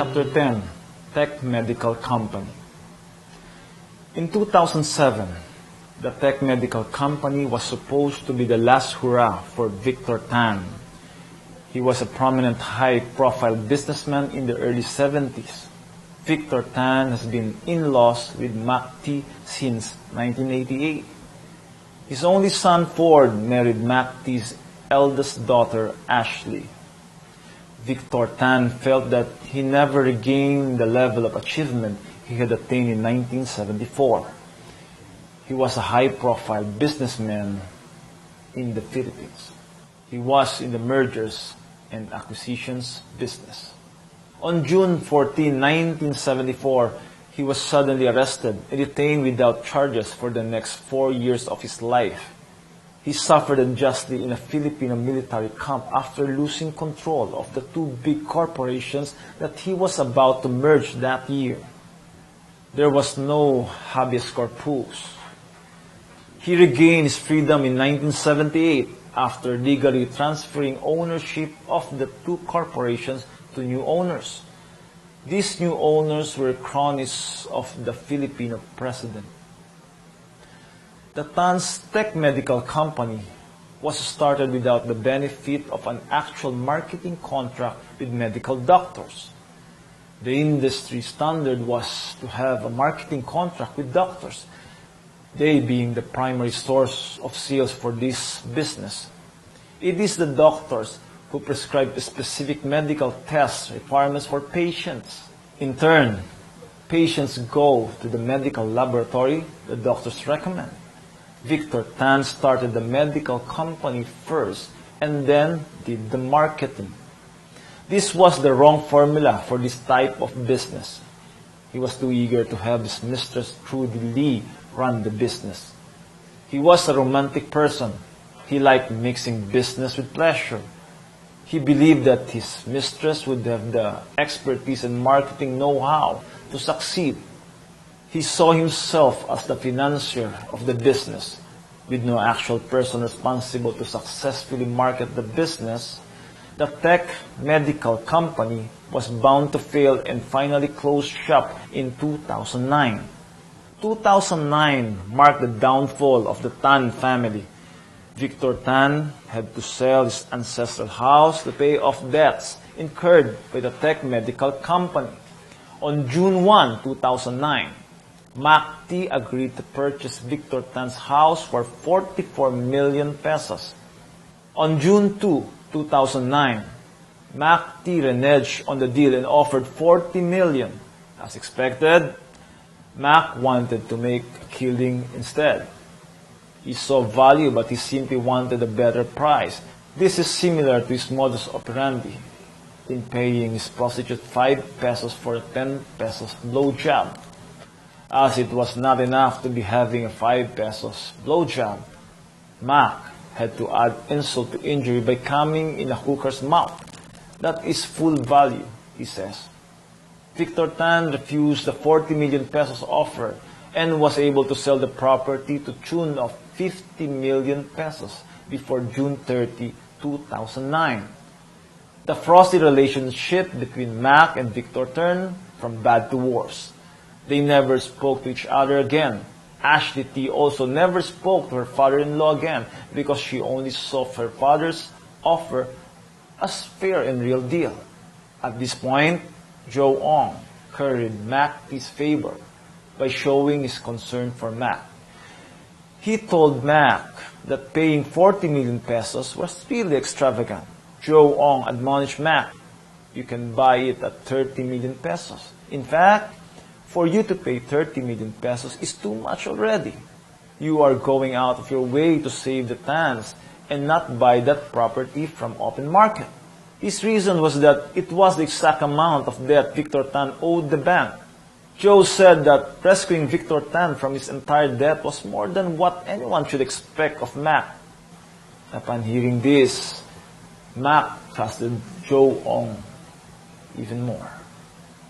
Chapter 10, Tech Medical Company. In 2007, the Tech Medical Company was supposed to be the last hurrah for Victor Tan. He was a prominent high-profile businessman in the early 70s. Victor Tan has been in-laws with Mac T since 1988. His only son, Ford, married Mac T's eldest daughter, Ashley. Victor Tan felt that he never regained the level of achievement he had attained in 1974. He was a high-profile businessman in the Philippines. He was in the mergers and acquisitions business. On June 14, 1974, he was suddenly arrested and detained without charges for the next 4 years of his life. He suffered unjustly in a Filipino military camp after losing control of the two big corporations that he was about to merge that year. There was no habeas corpus. He regained his freedom in 1978 after legally transferring ownership of the two corporations to new owners. These new owners were cronies of the Filipino president. The Tan's Tech Medical Company was started without the benefit of an actual marketing contract with medical doctors. The industry standard was to have a marketing contract with doctors, they being the primary source of sales for this business. It is the doctors who prescribe specific medical tests requirements for patients. In turn, patients go to the medical laboratory the doctors recommend. Victor Tan started the medical company first and then did the marketing. This was the wrong formula for this type of business. He was too eager to have his mistress Trudy Lee run the business. He was a romantic person. He liked mixing business with pleasure. He believed that his mistress would have the expertise and marketing know-how to succeed. He saw himself as the financier of the business. With no actual person responsible to successfully market the business, the Tech Medical Company was bound to fail and finally closed shop in 2009. 2009 marked the downfall of the Tan family. Victor Tan had to sell his ancestral house to pay off debts incurred by the Tech Medical Company. On June 1, 2009, Mac T agreed to purchase Victor Tan's house for 44 million pesos. On June 2, 2009, Mac T reneged on the deal and offered 40 million. As expected, Mac wanted to make a killing instead. He saw value, but he simply wanted a better price. This is similar to his modus operandi in paying his prostitute 5 pesos for a 10 pesos blowjob. As it was not enough to be having a 5 pesos blowjob, Mac had to add insult to injury by coming in a hooker's mouth. That is full value, he says. Victor Tan refused the 40 million pesos offer and was able to sell the property to tune of 50 million pesos before June 30, 2009. The frosty relationship between Mac and Victor turned from bad to worse. They never spoke to each other again. Ashley T also never spoke to her father-in-law again because she only saw her father's offer as fair and real deal. At this point, Joe Ong curried Mac T's favor by showing his concern for Mac. He told Mac that paying 40 million pesos was really extravagant. Joe Ong admonished Mac, "You can buy it at 30 million pesos. In fact, for you to pay 30 million pesos is too much already. You are going out of your way to save the Tans and not buy that property from open market." His reason was that it was the exact amount of debt Victor Tan owed the bank. Joe said that rescuing Victor Tan from his entire debt was more than what anyone should expect of Mac. Upon hearing this, Mac trusted Joe Ong even more.